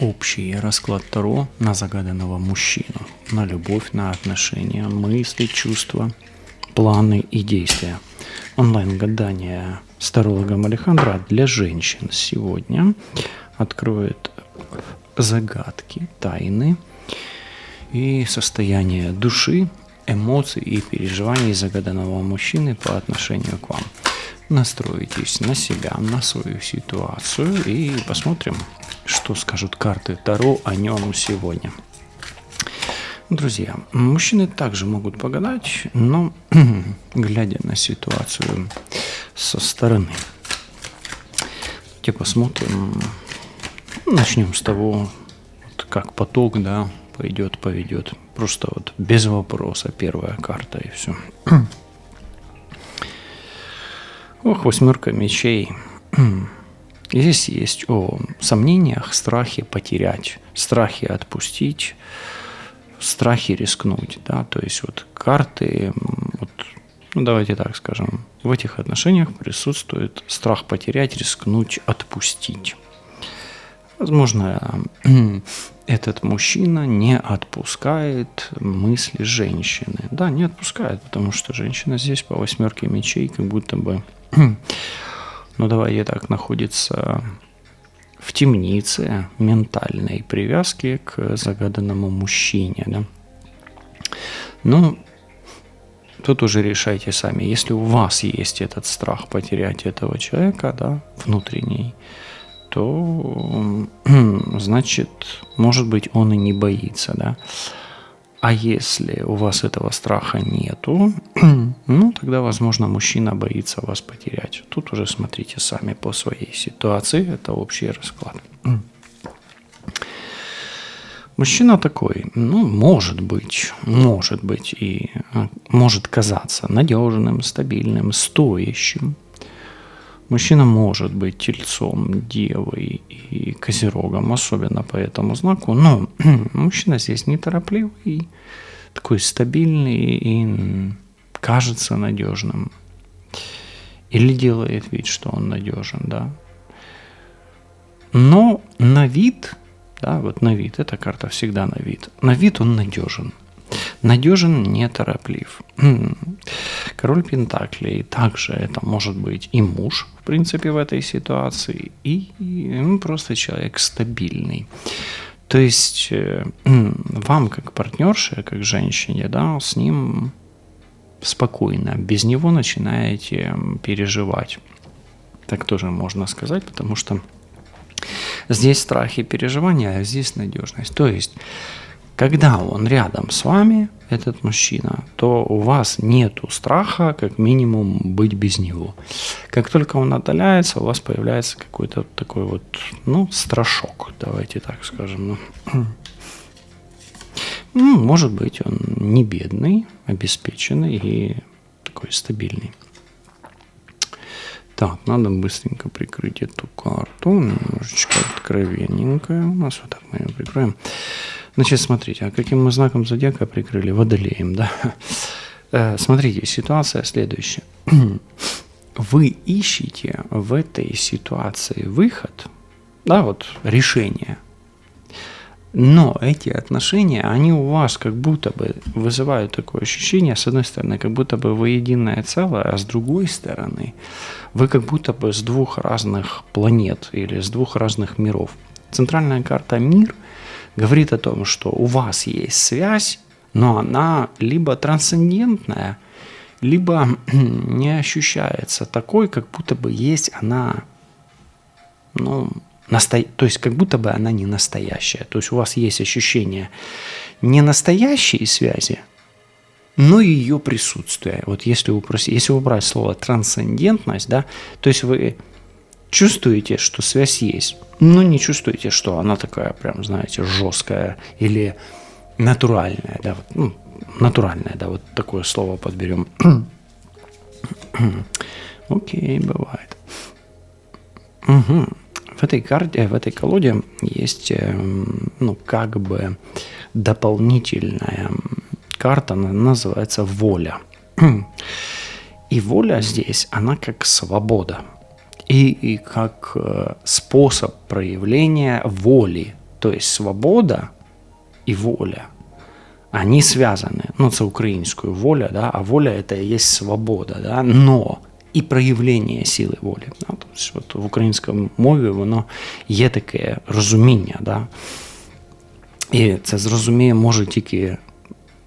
Общий расклад Таро на загаданного мужчину, на любовь, на отношения, мысли, чувства, планы и действия. Онлайн-гадание с тарологом Алехандро для женщин сегодня откроет загадки, тайны и состояние души, эмоций и переживаний загаданного мужчины по отношению к вам. Настройтесь на себя, на свою ситуацию и посмотрим, что скажут карты Таро о нем сегодня. Друзья, мужчины также могут погадать, но глядя на ситуацию со стороны. Давайте посмотрим. Начнем с того, вот как поток, да, поведет. Просто вот без вопроса первая карта и все. Ох, 8 мечей. И здесь есть о сомнениях, страхе потерять, страхе отпустить, страхе рискнуть, да, то есть вот карты, вот, ну давайте так скажем, в этих отношениях присутствует страх потерять, рискнуть, отпустить. Возможно, этот мужчина не отпускает мысли женщины. Да, не отпускает, потому что женщина здесь по 8 мечей как будто бы, ну давайте так, находится в темнице ментальной привязки к загаданному мужчине. Да? Ну, тут уже решайте сами. Если у вас есть этот страх потерять этого человека, да, внутренний, то, значит, может быть, он и не боится, да. А если у вас этого страха нету, ну, тогда, возможно, мужчина боится вас потерять. Тут уже смотрите сами по своей ситуации, это общий расклад. Мужчина такой, ну, может быть и может казаться надежным, стабильным, стоящим. Мужчина может быть тельцом, девой и козерогом, особенно по этому знаку, но мужчина здесь неторопливый, такой стабильный и кажется надежным. Или делает вид, что он надежен, да. Но на вид, да, вот на вид, эта карта всегда на вид он надежен. Надежен, нетороплив. Король Пентаклей также это может быть и муж, в принципе, в этой ситуации, и просто человек стабильный. То есть вам, как партнерше, как женщине, да, с ним спокойно, без него начинаете переживать. Так тоже можно сказать, потому что здесь страхи и переживания, а здесь надежность. То есть когда он рядом с вами, этот мужчина, то у вас нету страха, как минимум, быть без него. Как только он отдаляется, у вас появляется какой-то такой вот, ну, страшок, давайте так скажем. Ну, может быть, он не бедный, обеспеченный и такой стабильный. Так, надо быстренько прикрыть эту карту, немножечко откровенненькая у нас, вот так мы ее прикроем. Значит, смотрите, а каким мы знаком зодиака прикрыли? Водолеем, да? Смотрите, ситуация следующая. Вы ищете в этой ситуации выход, да, вот решение. Но эти отношения, они у вас как будто бы вызывают такое ощущение, с одной стороны, как будто бы вы единое целое, а с другой стороны, вы как будто бы с двух разных планет или с двух разных миров. Центральная карта «Мир» говорит о том, что у вас есть связь, но она либо трансцендентная, либо не ощущается такой, как будто бы есть она, ну, то есть как будто бы она не настоящая. То есть у вас есть ощущение не настоящей связи, но ее присутствие. Вот если убрать слово трансцендентность, да, то есть вы чувствуете, что связь есть, но не чувствуете, что она такая прям, знаете, жесткая или натуральная, да, вот, ну, натуральная, да, вот такое слово подберем. Окей, бывает. Угу. В этой колоде есть, ну, как бы дополнительная карта, она называется воля. И воля здесь, она как свобода. И как способ проявления воли То есть свобода и воля, они связаны. Ну, це українською воля, да, а воля – это и есть свобода, да, но і проявлення сили волі. Да? Тобто, от в українському мові воно є таке розуміння, да? І це зрозуміє може тільки,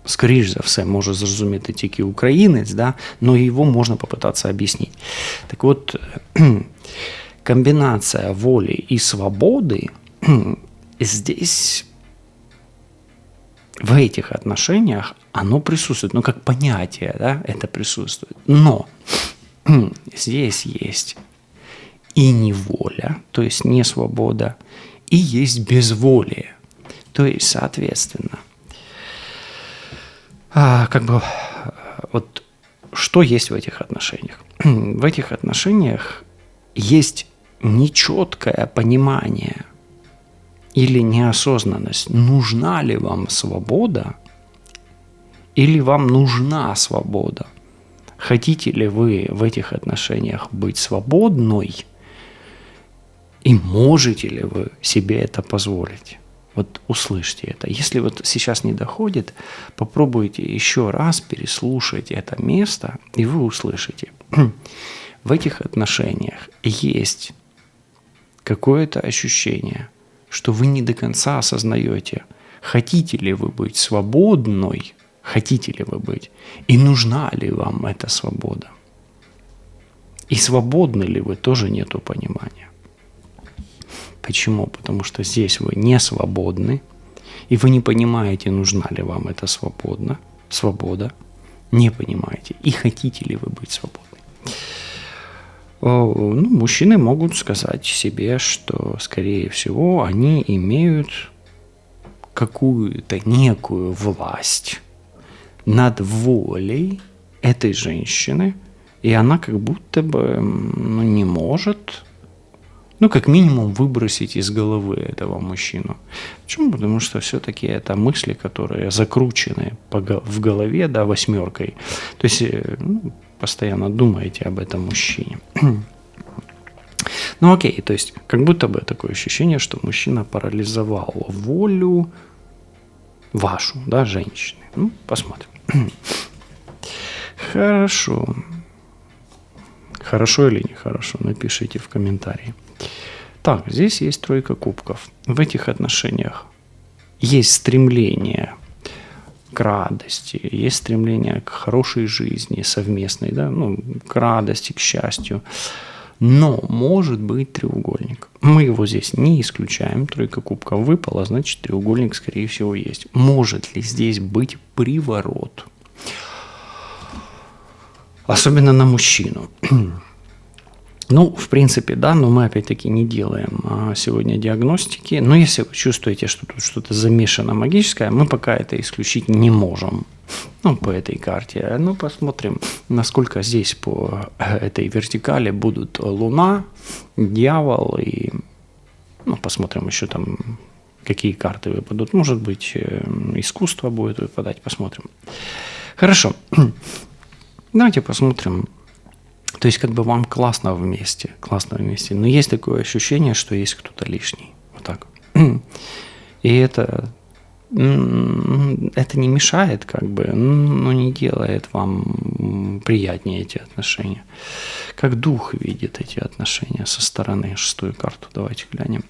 скоріш за все, може зрозуміти тільки українець, да? Но його можна попитатися об'яснити. Так от, комбинация воли и свободы здесь, в этих отношениях, оно присутствует, ну, как понятие, да, это присутствует. Но здесь есть и неволя, то есть не свобода, и есть безволие, то есть, соответственно, как бы, вот, что есть в этих отношениях? В этих отношениях есть нечеткое понимание или неосознанность, нужна ли вам свобода, или вам нужна свобода. Хотите ли вы в этих отношениях быть свободной, и можете ли вы себе это позволить? Вот услышьте это. Если вот сейчас не доходит, попробуйте еще раз переслушать это место, и вы услышите. В этих отношениях есть какое-то ощущение, что вы не до конца осознаете, хотите ли вы быть свободной, хотите ли вы быть, и нужна ли вам эта свобода. И свободны ли вы, тоже нету понимания. Почему? Потому что здесь вы не свободны, и вы не понимаете, нужна ли вам эта свобода, не понимаете, и хотите ли вы быть свободны. Ну, мужчины могут сказать себе, что, скорее всего, они имеют какую-то некую власть над волей этой женщины, и она как будто бы не может, как минимум, выбросить из головы этого мужчину. Почему? Потому что все-таки это мысли, которые закручены в голове, да, 8. То есть постоянно думаете об этом мужчине. Окей, то есть как будто бы такое ощущение, что мужчина парализовал волю вашу, да, женщины. Посмотрим. Хорошо. Хорошо или нехорошо, напишите в комментарии. Так, здесь есть 3 кубков. В этих отношениях есть стремление к радости, есть стремление к хорошей жизни совместной, да, к радости, к счастью. Но может быть треугольник. Мы его здесь не исключаем. 3 кубков выпало, значит, треугольник, скорее всего, есть. Может ли здесь быть приворот? Особенно на мужчину. В принципе, да, но мы опять-таки не делаем сегодня диагностики. Но если вы чувствуете, что тут что-то замешано магическое, мы пока это исключить не можем. По этой карте. Посмотрим, насколько здесь по этой вертикали будут Луна, Дьявол и... посмотрим еще там, какие карты выпадут. Может быть, искусство будет выпадать. Посмотрим. Хорошо. Давайте посмотрим. То есть, как бы вам классно вместе. Но есть такое ощущение, что есть кто-то лишний. Вот так. И это не мешает, как бы, не делает вам приятнее эти отношения. Как дух видит эти отношения со стороны. 6 карту давайте глянем.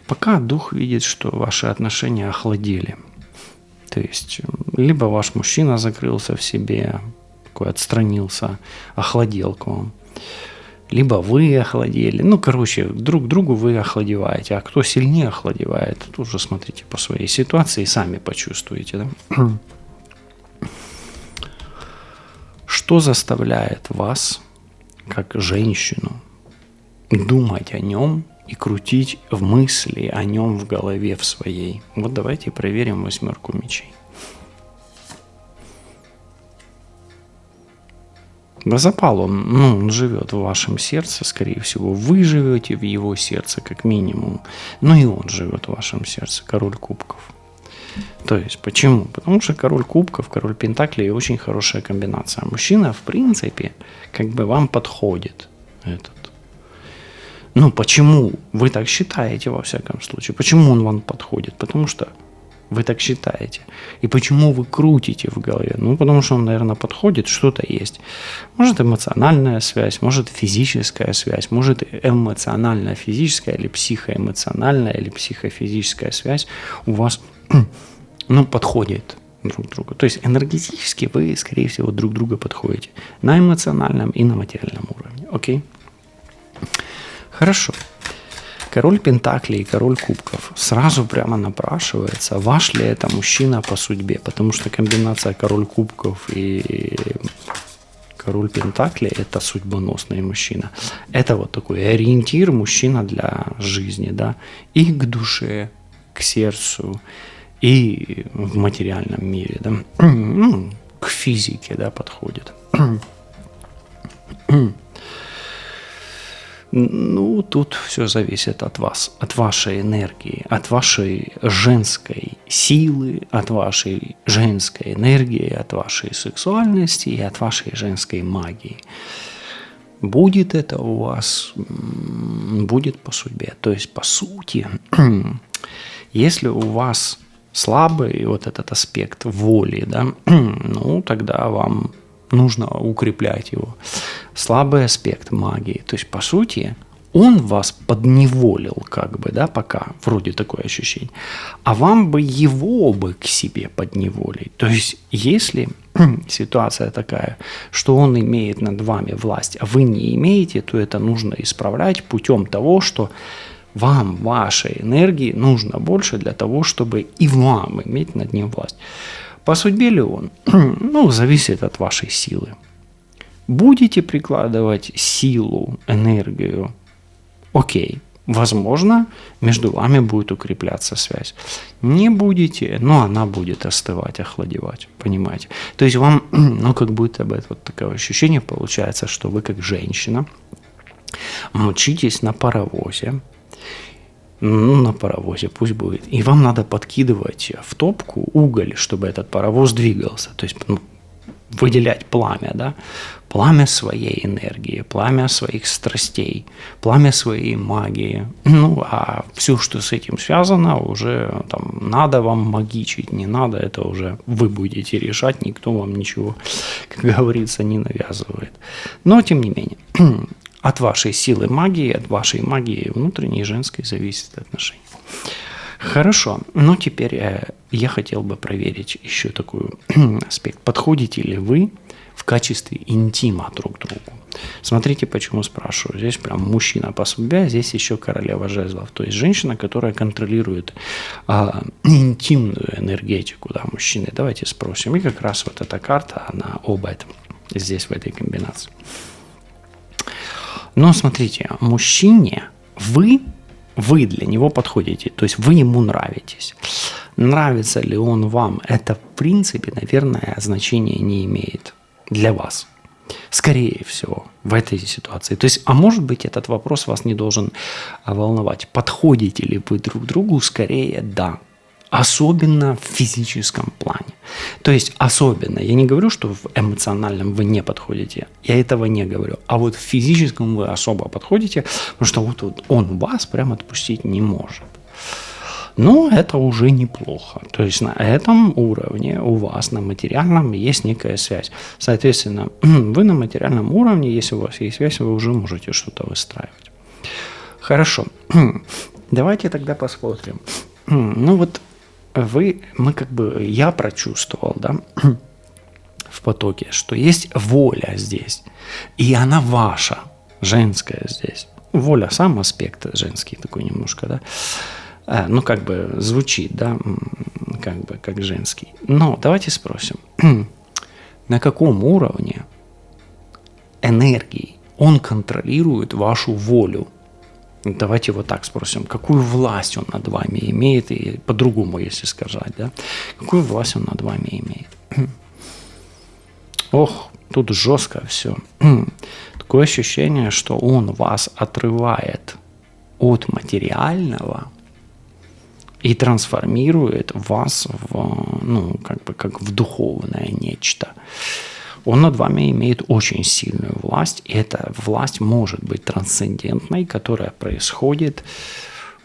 Пока дух видит, что ваши отношения охладели. То есть, либо ваш мужчина закрылся в себе, такой отстранился, охладел к вам. Либо вы охладели. Друг другу вы охладеваете. А кто сильнее охладевает, тут уже смотрите по своей ситуации и сами почувствуете. Да? Что заставляет вас, как женщину, думать о нем и крутить в мысли о нем в голове в своей? Вот давайте проверим 8 мечей. Запал он живет в вашем сердце, скорее всего. Вы живете в его сердце, как минимум. И он живет в вашем сердце, король кубков. То есть, почему? Потому что король кубков, король пентаклей очень хорошая комбинация. Мужчина, в принципе, как бы вам подходит этот. Ну, почему вы так считаете, во всяком случае? Почему он вам подходит? Потому что вы так считаете. И почему вы крутите в голове? Ну, потому что он, наверное, подходит, что-то есть. Может, эмоциональная связь, может, физическая связь, может, эмоциональная, физическая или психоэмоциональная или психофизическая связь у вас, ну, подходит друг к другу. То есть энергетически вы, скорее всего, друг друга подходите на эмоциональном и на материальном уровне. Окей? Хорошо. Король Пентаклей и король Кубков. Сразу прямо напрашивается, ваш ли это мужчина по судьбе, потому что комбинация король Кубков и король Пентаклей – это судьбоносный мужчина. Это вот такой ориентир мужчина для жизни, да, и к душе, к сердцу, и в материальном мире, да, ну, к физике, да, подходит. Ну, тут все зависит от вас, от вашей энергии, от вашей женской силы, от вашей женской энергии, от вашей сексуальности и от вашей женской магии. Будет это у вас, будет по судьбе. То есть, по сути, если у вас слабый вот этот аспект воли, да, ну, тогда вам нужно укреплять его. Слабый аспект магии. То есть, по сути, он вас подневолил, как бы, да, пока, вроде такое ощущение. А вам бы его бы к себе подневолить. То есть, если ситуация такая, что он имеет над вами власть, а вы не имеете, то это нужно исправлять путем того, что вам, вашей энергии нужно больше для того, чтобы и вам иметь над ним власть. По судьбе ли он? Ну, зависит от вашей силы. Будете прикладывать силу, энергию, окей, возможно, между вами будет укрепляться связь. Не будете, но она будет остывать, охладевать, понимаете? То есть вам, ну, как будто бы вот такое ощущение получается, что вы как женщина мчитесь на паровозе, ну, на паровозе пусть будет, и вам надо подкидывать в топку уголь, чтобы этот паровоз двигался, то есть, ну, выделять пламя, да, пламя своей энергии, пламя своих страстей, пламя своей магии, ну, а все, что с этим связано, уже там надо вам магичить, не надо, это уже вы будете решать, никто вам ничего, как говорится, не навязывает. Но, тем не менее, от вашей силы магии, от вашей магии внутренней женской зависит отношение. Хорошо, но теперь я хотел бы проверить еще такой аспект. Подходите ли вы в качестве интима друг другу? Смотрите, почему спрашиваю. Здесь прям мужчина по судьбе, а здесь еще королева жезлов. То есть женщина, которая контролирует интимную энергетику, да, мужчины. Давайте спросим. И как раз вот эта карта, она оба это здесь в этой комбинации. Но смотрите, мужчине вы для него подходите, то есть вы ему нравитесь. Нравится ли он вам, это в принципе, наверное, значения не имеет для вас. Скорее всего, в этой ситуации. То есть, а может быть, этот вопрос вас не должен волновать. Подходите ли вы друг другу? Скорее, да. Особенно в физическом плане. То есть особенно, я не говорю, что в эмоциональном вы не подходите, я этого не говорю, а вот в физическом вы особо подходите, потому что вот он вас прям отпустить не может. Но это уже неплохо. То есть на этом уровне у вас, на материальном, есть некая связь. Соответственно, вы на материальном уровне, если у вас есть связь, вы уже можете что-то выстраивать. Хорошо. Давайте тогда посмотрим. Ну вот я прочувствовал, да, в потоке, что есть воля здесь, и она ваша, женская здесь. Воля, сам аспект женский такой немножко, да, ну, как бы звучит, да, как бы как женский. Но давайте спросим, на каком уровне энергии он контролирует вашу волю? Давайте вот так спросим, какую власть он над вами имеет, и по-другому, если сказать, да, какую власть он над вами имеет. Ох, тут жестко все. Такое ощущение, что он вас отрывает от материального и трансформирует вас в, ну, как бы как в духовное нечто. Он над вами имеет очень сильную власть, и эта власть может быть трансцендентной, которая происходит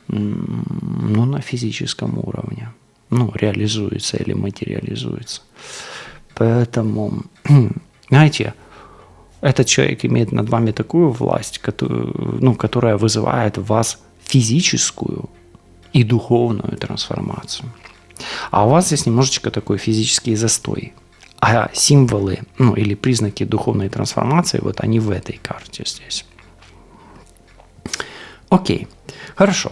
на физическом уровне. Реализуется или материализуется. Поэтому, знаете, этот человек имеет над вами такую власть, которая вызывает в вас физическую и духовную трансформацию. А у вас здесь немножечко такой физический застой. А символы, или признаки духовной трансформации, вот они в этой карте здесь. Окей, хорошо.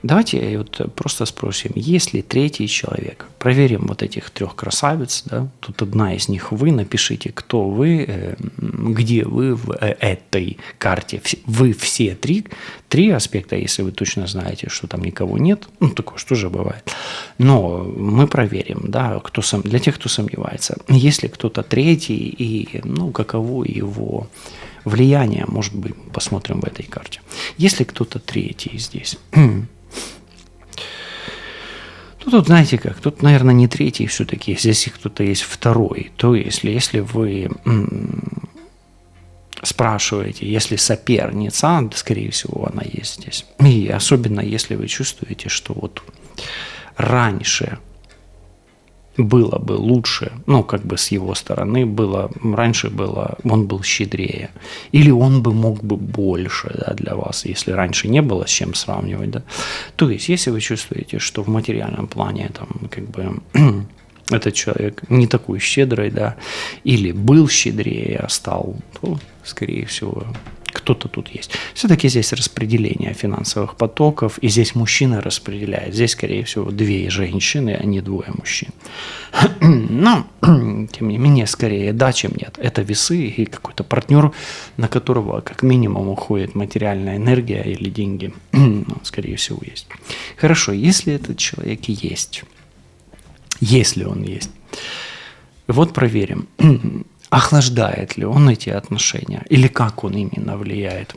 Давайте вот просто спросим, есть ли третий человек? Проверим вот этих 3 красавиц, да? Тут одна из них вы, напишите, кто вы, где вы в этой карте. Вы все 3 аспекта, если вы точно знаете, что там никого нет, такое что же бывает. Но мы проверим, да, для тех, кто сомневается, есть ли кто-то третий и, каково его влияние, может быть, посмотрим в этой карте. Есть ли кто-то третий здесь? Тут, знаете как, тут, наверное, не третий все-таки, здесь кто-то есть второй. То есть, если вы спрашиваете, если соперница, скорее всего, она есть здесь. И особенно, если вы чувствуете, что вот раньше было бы лучше, с его стороны он был щедрее. Или он бы мог бы больше, да, для вас, если раньше не было с чем сравнивать, да. То есть, если вы чувствуете, что в материальном плане этот человек не такой щедрый, да, или был щедрее, а стал, то, скорее всего, кто-то тут есть. Все-таки здесь распределение финансовых потоков, и здесь мужчина распределяет. Здесь, скорее всего, 2 женщины, а не 2 мужчин. Но, тем не менее, скорее да, чем нет. Это весы и какой-то партнер, на которого как минимум уходит материальная энергия или деньги. Скорее всего, есть. Хорошо, если этот человек есть, если он есть, вот проверим. Охлаждает ли он эти отношения? Или как он именно влияет?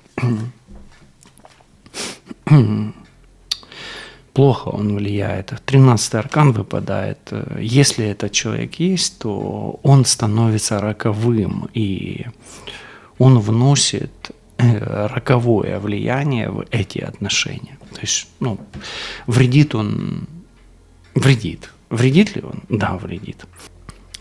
Плохо он влияет. 13-й аркан выпадает. Если этот человек есть, то он становится роковым, и он вносит роковое влияние в эти отношения. То есть, вредит он... Вредит. Вредит ли он? Да, вредит.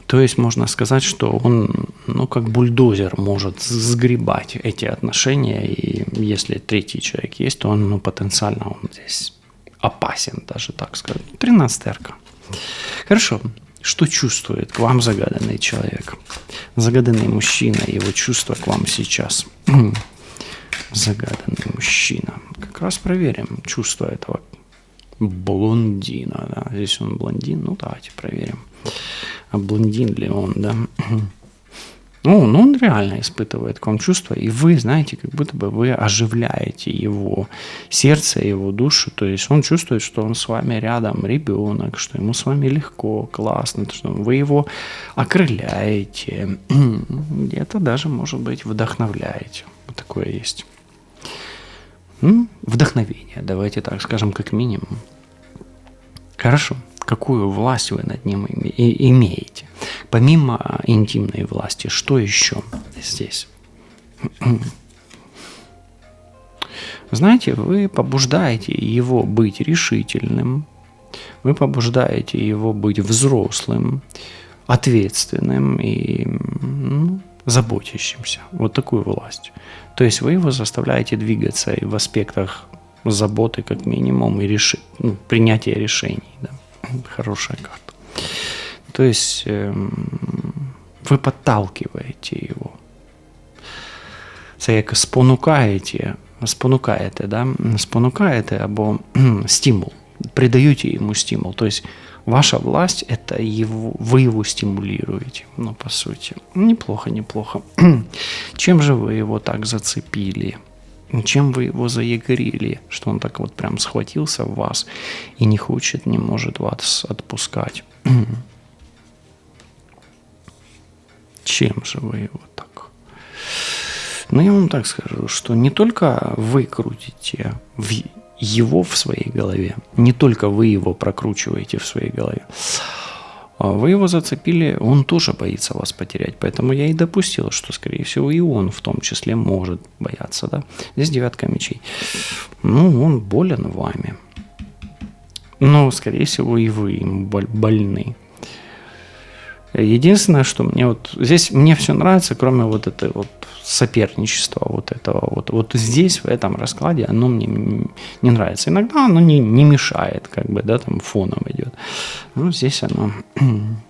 То есть можно сказать, что он, как бульдозер может сгребать эти отношения, и если третий человек есть, то он, потенциально он здесь опасен, даже так сказать. 13-й аркан. Хорошо. Что чувствует к вам загаданный человек? Загаданный мужчина, его чувства к вам сейчас. Загаданный мужчина. Как раз проверим чувства этого блондина. Да? Здесь он блондин. Давайте проверим. А блондин ли он, да? Он реально испытывает к вам чувства, и вы, знаете, как будто бы вы оживляете его сердце, его душу, то есть он чувствует, что он с вами рядом, ребенок, что ему с вами легко, классно, что вы его окрыляете, где-то даже, может быть, вдохновляете. Вот такое есть. Вдохновение, давайте так скажем, как минимум. Хорошо. Какую власть вы над ним имеете? Помимо интимной власти, что еще здесь? Знаете, вы побуждаете его быть решительным, вы побуждаете его быть взрослым, ответственным и заботящимся. Вот такую власть. То есть вы его заставляете двигаться и в аспектах заботы, как минимум, и принятия решений. Да? Хорошая карта. То есть вы подталкиваете его. Це як спонукаєте, або стимул, придаете ему стимул. То есть ваша власть, это вы его стимулируете, по сути. Неплохо. Чем же вы его так зацепили? Чем вы его заякорили, что он так вот прям схватился в вас и не хочет, не может вас отпускать? Чем же вы его так? Я вам так скажу, что не только вы крутите его в своей голове, не только вы его прокручиваете в своей голове, Вы его зацепили, он тоже боится вас потерять. Поэтому я и допустил, что, скорее всего, и он в том числе может бояться. Да? Здесь 9 мечей. Ну, он болен вами. Но, скорее всего, и вы им больны. Единственное, что мне вот здесь мне все нравится, кроме вот этой вот соперничества, вот этого вот здесь, в этом раскладе, оно мне не нравится. Иногда оно не мешает, как бы, да, там фоном идет. Но здесь оно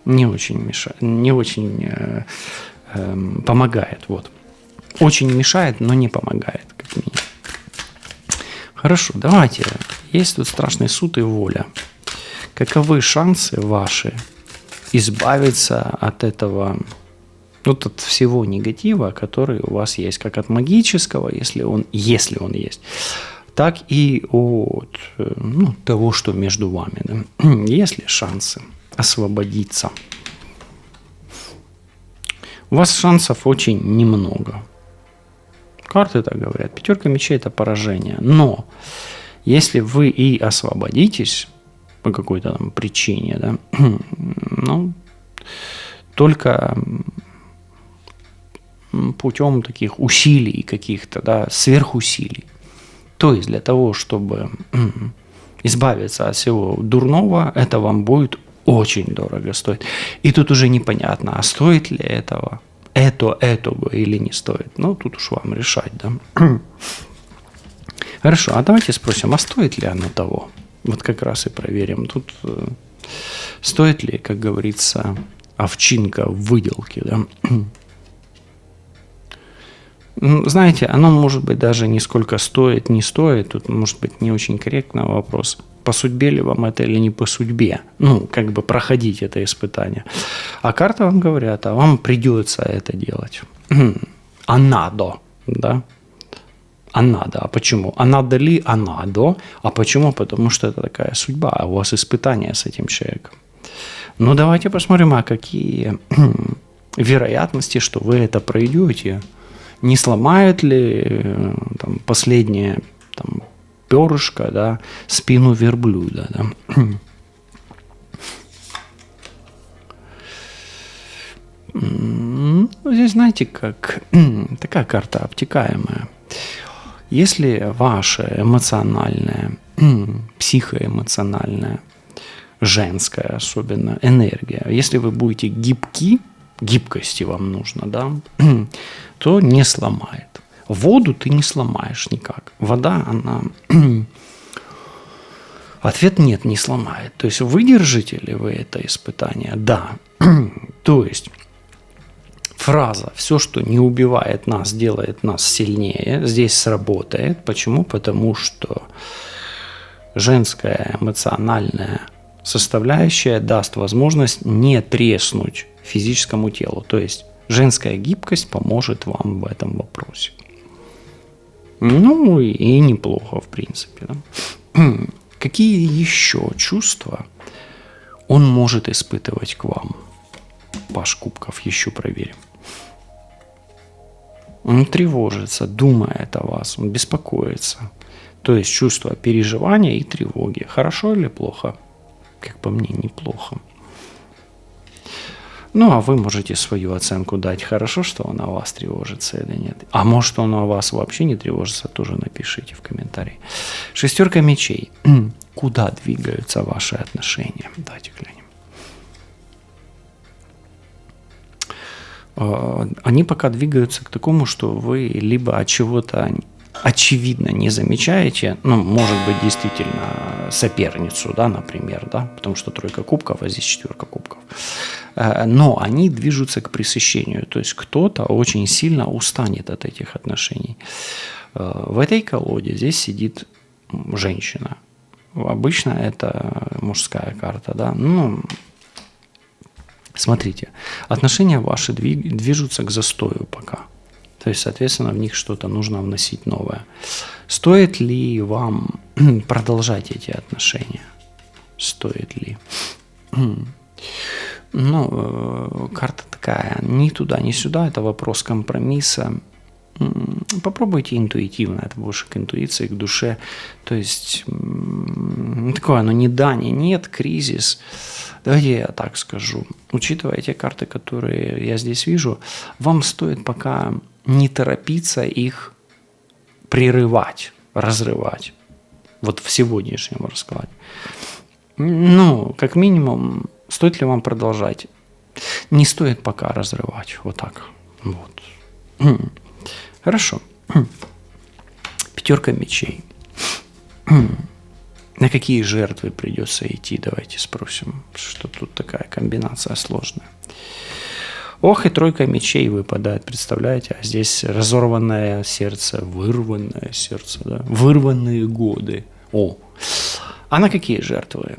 не очень мешает, не очень помогает, вот. Очень мешает, но не помогает, как минимум. Хорошо, давайте. Есть тут страшный суд и воля. Каковы шансы ваши избавиться от этого, вот от всего негатива, который у вас есть, как от магического, если он есть, так и от того, что между вами. Да? Есть ли шансы освободиться? У вас шансов очень немного. Карты так говорят. 5 мечей – это поражение. Но если вы и освободитесь по какой-то там причине, да, ну, только путем таких усилий каких-то, да, сверхусилий. То есть для того, чтобы избавиться от всего дурного, это вам будет очень дорого стоить. И тут уже непонятно, а стоит ли этого или не стоит. Ну, тут уж вам решать, да. Хорошо, а давайте спросим, а стоит ли оно того? Вот как раз и проверим. Тут стоит ли, как говорится, овчинка в выделке, да? Знаете, оно может быть даже не сколько стоит, не стоит. Тут может быть не очень корректный вопрос. По судьбе ли вам это или не по судьбе? Ну, как бы проходить это испытание. А карты вам говорят, а вам придется это делать. А надо, да? А надо. А почему? А надо ли? А надо. А почему? Потому что это такая судьба. А у вас испытание с этим человеком. Ну, давайте посмотрим, а какие вероятности, что вы это пройдете. Не сломает ли там, последнее там, перышко, да, спину верблюда. Да? Здесь, знаете, как такая карта обтекаемая. Если ваша эмоциональная, психоэмоциональная, женская особенно энергия, если вы будете гибки, гибкости вам нужно, да, то не сломает. Воду ты не сломаешь никак. Вода, она... Ответ нет, не сломает. То есть выдержите ли вы это испытание? Да. То есть фраза «все, что не убивает нас, делает нас сильнее» здесь сработает. Почему? Потому что женская эмоциональная составляющая даст возможность не треснуть физическому телу. То есть женская гибкость поможет вам в этом вопросе. Ну и неплохо, в принципе. Да? Какие еще чувства он может испытывать к вам? Паш кубков еще проверим. Он тревожится, думает о вас, он беспокоится. То есть чувство переживания и тревоги. Хорошо или плохо? Как по мне, неплохо. Ну, а вы можете свою оценку дать, хорошо, что он о вас тревожится или нет. А может, он о вас вообще не тревожится, тоже напишите в комментарии. 6 мечей. Куда двигаются ваши отношения? Давайте глянем. Они пока двигаются к такому, что вы либо от чего-то очевидно не замечаете, ну, может быть, действительно соперницу, да, например, да, потому что 3 кубков, а здесь 4 кубков. Но они движутся к пресыщению, то есть кто-то очень сильно устанет от этих отношений. В этой колоде здесь сидит женщина. Обычно это мужская карта, да, ну, смотрите, отношения ваши движутся к застою пока. То есть, соответственно, в них что-то нужно вносить новое. Стоит ли вам продолжать эти отношения? Стоит ли? Ну, карта такая, ни туда, ни сюда, это вопрос компромисса. Попробуйте интуитивно, это больше к интуиции, к душе. То есть такое оно ни да, ни нет, кризис. Давайте я так скажу. Учитывая те карты, которые я здесь вижу, вам стоит пока не торопиться их прерывать, разрывать. Вот в сегодняшнем раскладе. Ну, как минимум, стоит ли вам продолжать? Не стоит пока разрывать. Вот так. Вот. Хорошо. 5 мечей. На какие жертвы придется идти? Давайте спросим, что тут такая комбинация сложная. Ох, и 3 мечей выпадает, представляете? А здесь разорванное сердце, вырванное сердце, да? Вырванные годы. О, а на какие жертвы?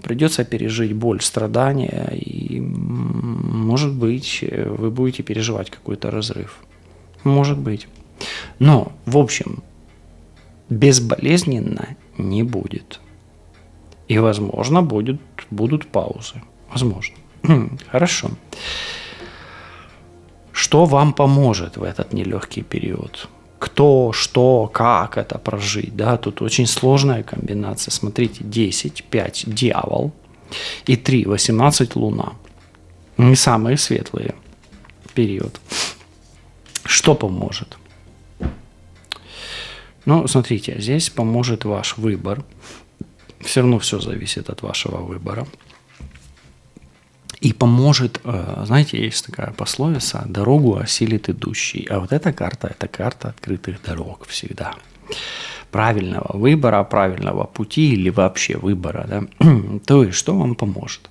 Придется пережить боль, страдания, и, может быть, вы будете переживать какой-то разрыв. Может быть. Но, в общем, безболезненно не будет. И, возможно, будут паузы. Возможно. Хорошо. Что вам поможет в этот нелегкий период? Кто, что, как это прожить? Да? Тут очень сложная комбинация. Смотрите, 10, 5 дьявол и 3, 18 луна. Не самые светлые период. Что поможет? Ну, смотрите, здесь поможет ваш выбор. Все равно все зависит от вашего выбора. И поможет, знаете, есть такая пословица: дорогу осилит идущий. А вот эта карта – это карта открытых дорог всегда. Правильного выбора, правильного пути или вообще выбора. Да? То есть, что вам поможет?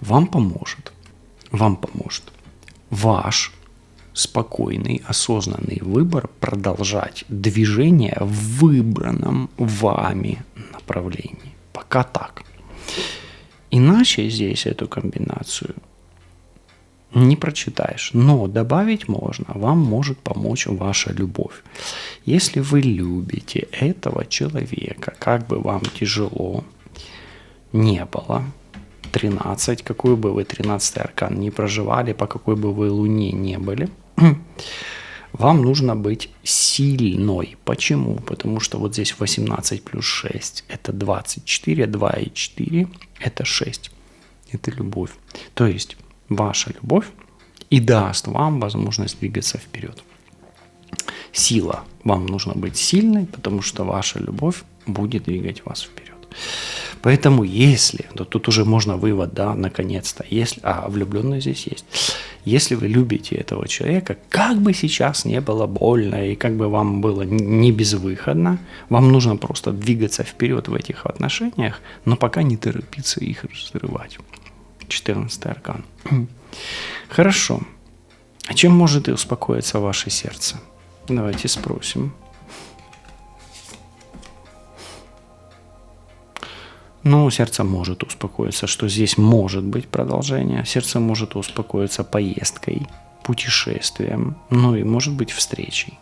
Вам поможет ваш спокойный, осознанный выбор продолжать движение в выбранном вами направлении. Пока так. Иначе здесь эту комбинацию не прочитаешь. Но добавить можно. Вам может помочь ваша любовь. Если вы любите этого человека, как бы вам тяжело не было, 13, какой бы вы 13-й аркан не проживали, по какой бы вы луне не были, вам нужно быть сильной. Почему? Потому что вот здесь 18 плюс 6 – это 24, 2 и 4 – это 6. Это любовь. То есть ваша любовь и даст вам возможность двигаться вперед. Сила. Вам нужно быть сильной, потому что ваша любовь будет двигать вас вперед. Поэтому если, то тут уже можно вывод, да, наконец-то, если, влюбленные здесь есть. Если вы любите этого человека, как бы сейчас не было больно и как бы вам было не безвыходно, вам нужно просто двигаться вперед в этих отношениях, но пока не торопиться их разрывать. 14-й аркан. Хорошо. А чем может и успокоиться ваше сердце? Давайте спросим. Ну, сердце может успокоиться, что здесь может быть продолжение. Сердце может успокоиться поездкой, путешествием, ну и может быть встречей.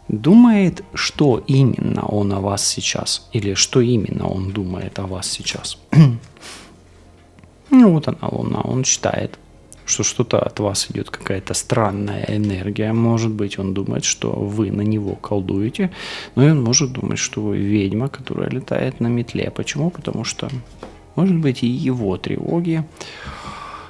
Думает, что именно он о вас сейчас, или что именно он думает о вас сейчас. Ну, вот она, луна, он считает, что что-то от вас идет, какая-то странная энергия. Может быть, он думает, что вы на него колдуете, но и он может думать, что вы ведьма, которая летает на метле. Почему? Потому что, может быть, и его тревоги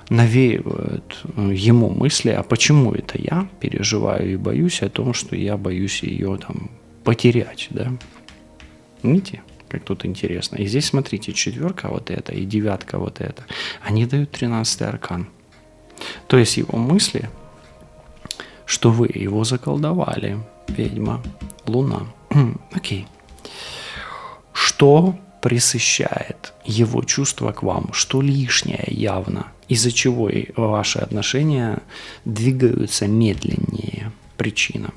навеивают ему мысли, а почему это я переживаю и боюсь о том, что я боюсь ее там потерять, да? Видите? Как тут интересно. И здесь, смотрите, 4 вот это и 9 вот это. Они дают 13-й аркан. То есть его мысли, что вы его заколдовали, ведьма, луна. Окей. Что пресыщает его чувства к вам? Что лишнее явно? Из-за чего ваши отношения двигаются медленнее? Причина.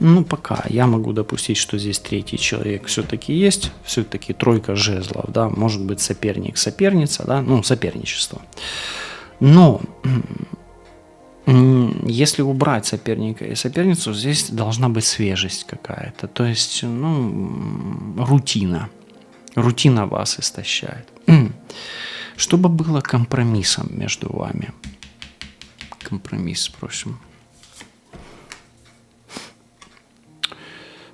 Ну, пока я могу допустить, что здесь 3-й человек все-таки есть, все-таки 3 жезлов, да, может быть соперник, соперница, да, ну, соперничество. Но если убрать соперника и соперницу, здесь должна быть свежесть какая-то, то есть, ну, рутина. Рутина вас истощает. Чтобы было компромиссом между вами. Компромисс, спросим.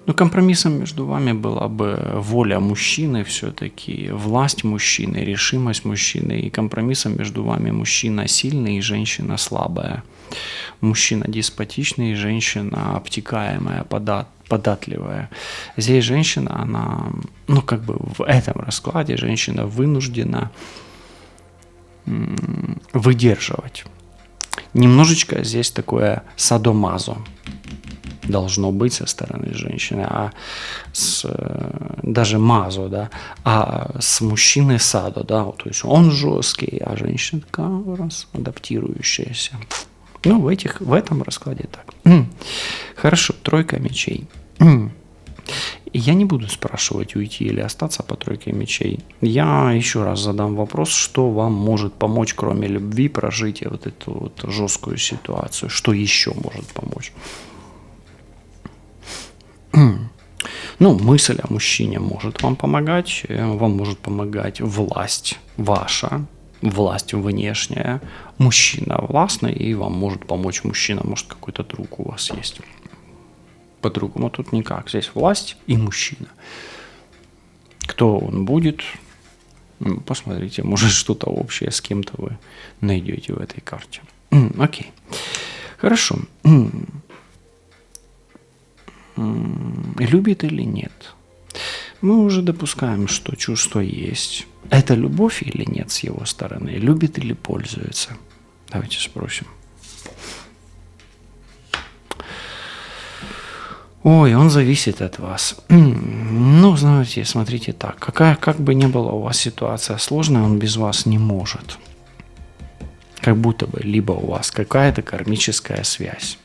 Ну, компромиссом между вами была бы воля мужчины все-таки, власть мужчины, решимость мужчины. И компромиссом между вами мужчина сильный и женщина слабая. Мужчина деспотичный и женщина обтекаемая, податливая. Здесь женщина, она, ну, как бы в этом раскладе женщина вынуждена выдерживать. Немножечко здесь такое садомазо должно быть со стороны женщины, даже мазо, да, а с мужчиной садо, да, вот, то есть он жесткий, а женщина такая раз адаптирующаяся. Ну, в этом раскладе так. Хорошо, тройка мечей. Я не буду спрашивать, уйти или остаться по тройке мечей. Я еще раз задам вопрос, что вам может помочь, кроме любви, прожить вот эту вот жесткую ситуацию. Что еще может помочь? Ну, мысль о мужчине может вам помогать. Вам может помогать власть ваша, власть внешняя. Мужчина властный, и вам может помочь мужчина. Может, какой-то друг у вас есть. По-другому тут никак. Здесь власть и мужчина. Кто он будет? Посмотрите, может, что-то общее с кем-то вы найдете в этой карте. Окей. Хорошо. Любит или нет? Мы уже допускаем, что чувство есть. Это любовь или нет с его стороны? Любит или пользуется? Давайте спросим. Ой, он зависит от вас. Ну, знаете, смотрите так. Как бы ни была у вас ситуация сложная, он без вас не может. Как будто бы либо у вас какая-то кармическая связь.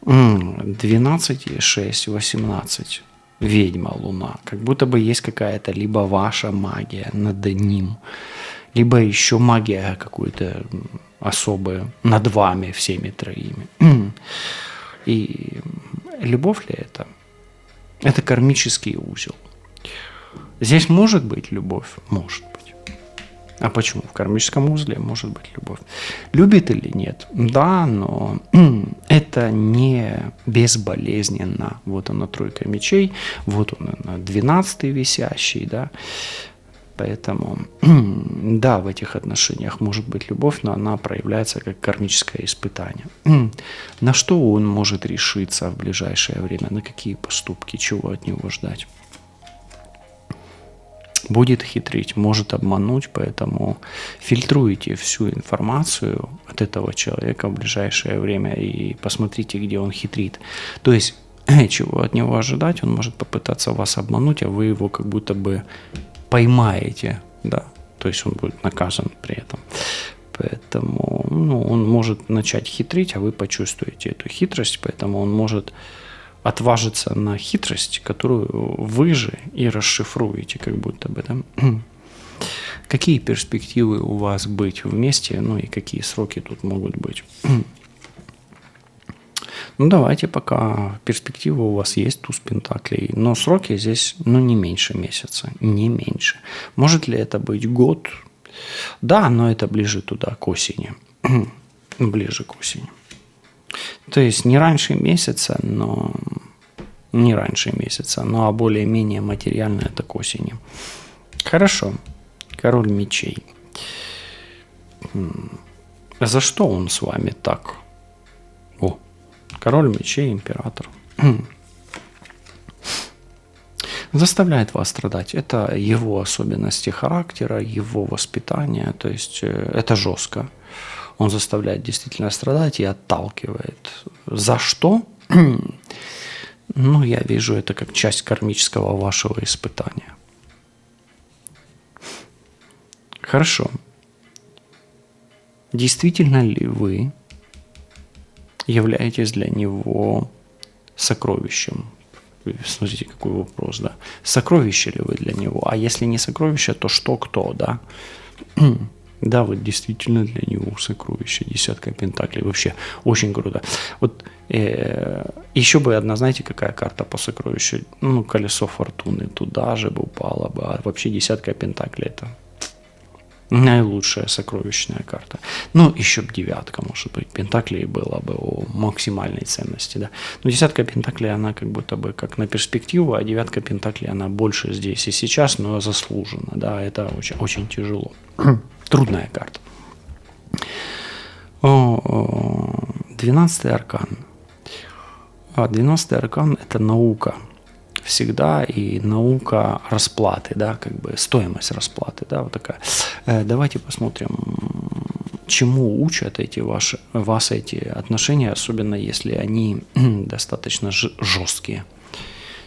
12, 6, 18. Ведьма, Луна. Как будто бы есть какая-то либо ваша магия над ним, либо еще магия какую-то особую над вами всеми троими. И любовь ли это? Это кармический узел. Здесь может быть любовь? Может быть. А почему? В кармическом узле может быть любовь. Любит или нет? Да, но это не безболезненно. Вот она, тройка мечей, вот он, 12-й висящий, да. Поэтому, да, в этих отношениях может быть любовь, но она проявляется как кармическое испытание. На что он может решиться в ближайшее время? На какие поступки? Чего от него ждать? Будет хитрить, может обмануть, поэтому фильтруйте всю информацию от этого человека в ближайшее время и посмотрите, где он хитрит. То есть, чего от него ожидать? Он может попытаться вас обмануть, а вы его как будто бы поймаете, да, то есть он будет наказан при этом. Поэтому, он может начать хитрить, а вы почувствуете эту хитрость, поэтому он может отважиться на хитрость, которую вы же и расшифруете, как будто бы, да. Какие перспективы у вас быть вместе, и какие сроки тут могут быть? Давайте пока перспектива у вас есть, туз пентаклей, но сроки здесь, не меньше месяца, не меньше. Может ли это быть год? Да, но это ближе туда, к осени, ближе к осени. То есть не раньше месяца, но а более-менее материально это к осени. Хорошо, король мечей. За что он с вами так? Король мечей, император. Заставляет вас страдать. Это его особенности характера, его воспитание. То есть это жестко. Он заставляет действительно страдать и отталкивает. За что? Я вижу это как часть кармического вашего испытания. Хорошо. Действительно ли вы являетесь для него сокровищем? Смотрите, какой вопрос, да. Сокровище ли вы для него? А если не сокровище, то что, кто, да? Да, вы действительно для него сокровище. Десятка пентаклей. Вообще очень круто. Вот еще бы одна, знаете, какая карта по сокровищу? Колесо фортуны. Туда же бы упало бы. А вообще десятка пентаклей это Наилучшая сокровищная карта. Ну, еще б девятка, может быть, пентаклей была бы о максимальной ценности, да. Но десятка пентаклей, она как будто бы как на перспективу, а девятка пентаклей, она больше здесь и сейчас, но заслуженно, да, это очень, очень тяжело. Трудная карта. 12-й аркан. 12-й аркан – это наука. Всегда и наука расплаты, да, как бы стоимость расплаты, да, вот такая. Давайте посмотрим, чему учат вас эти отношения, особенно если они достаточно жесткие.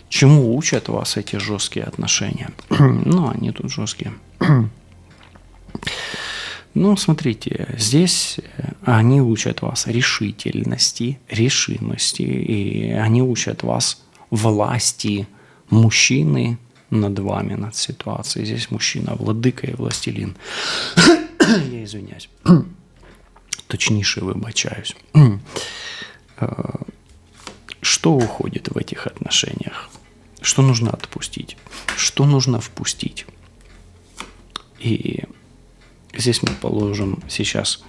Чему учат вас эти жесткие отношения? Ну, они тут жесткие. Ну, смотрите, здесь они учат вас решительности, решимости, и они учат вас власти мужчины над вами, над ситуацией. Здесь мужчина владыка и властелин. Я извиняюсь. Точніше вибачаюсь. Что уходит в этих отношениях? Что нужно отпустить? Что нужно впустить? И здесь мы положим сейчас,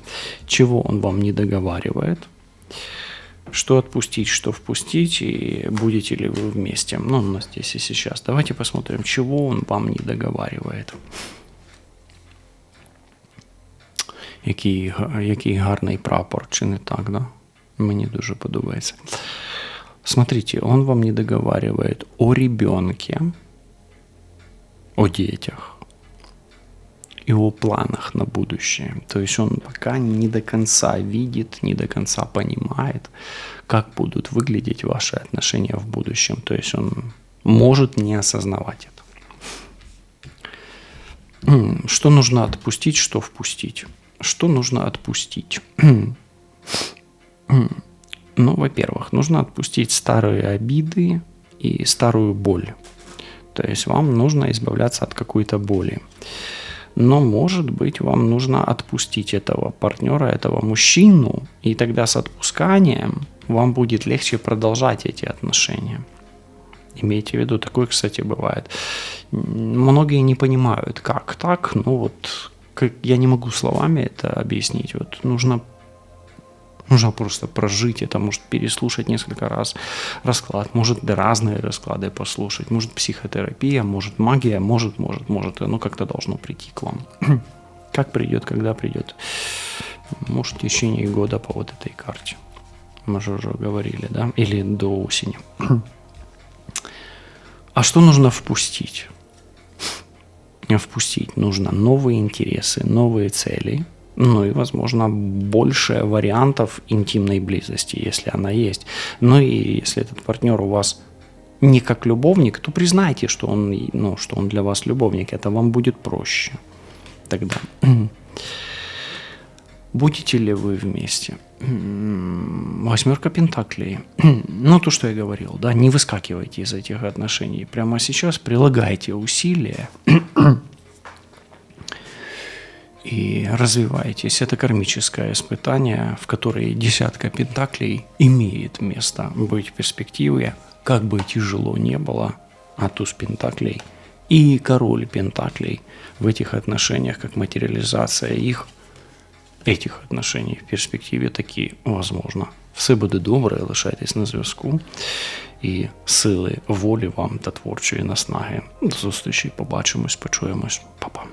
чего он вам не договаривает, что отпустить, что впустить, и будете ли вы вместе. Ну, у нас здесь и сейчас. Давайте посмотрим, чего он вам не договаривает. Який гарний прапор, чи не так, да? Мені дуже подобається. Смотрите, он вам не договаривает о ребенке, о детях и о планах на будущее. То есть он пока не до конца видит, не до конца понимает, как будут выглядеть ваши отношения в будущем. То есть он может не осознавать это. Что нужно отпустить, что впустить? Что нужно отпустить? Ну, во-первых, нужно отпустить старые обиды и старую боль. То есть вам нужно избавляться от какой-то боли. Но, может быть, вам нужно отпустить этого партнера, этого мужчину, и тогда с отпусканием вам будет легче продолжать эти отношения. Имейте в виду, такое, кстати, бывает. Многие не понимают, как так. Ну вот, я не могу словами это объяснить. Вот нужно просто прожить это, может переслушать несколько раз расклад, может разные расклады послушать, может психотерапия, может магия, может, оно как-то должно прийти к вам. Как придет, когда придет? Может, в течение года по вот этой карте. Мы же уже говорили, да? Или до осени. А что нужно впустить? Впустить нужно новые интересы, новые цели, ну и, возможно, больше вариантов интимной близости, если она есть. Ну и если этот партнер у вас не как любовник, то признайте, что он для вас любовник. Это вам будет проще тогда. Будете ли вы вместе? 8 пентаклей. Ну, то, что я говорил, да, не выскакивайте из этих отношений. Прямо сейчас прилагайте усилия и развивайтесь. Это кармическое испытание, в которое 10 пентаклей имеет место быть в перспективе, как бы тяжело не было, а туз пентаклей и король пентаклей в этих отношениях, как материализация этих отношений в перспективі такі возможно. Все буде добре, лишайтесь на зв'язку. І сили волі вам та творчої наснаги. До зустрічі, побачимось, почуємось. Па-па.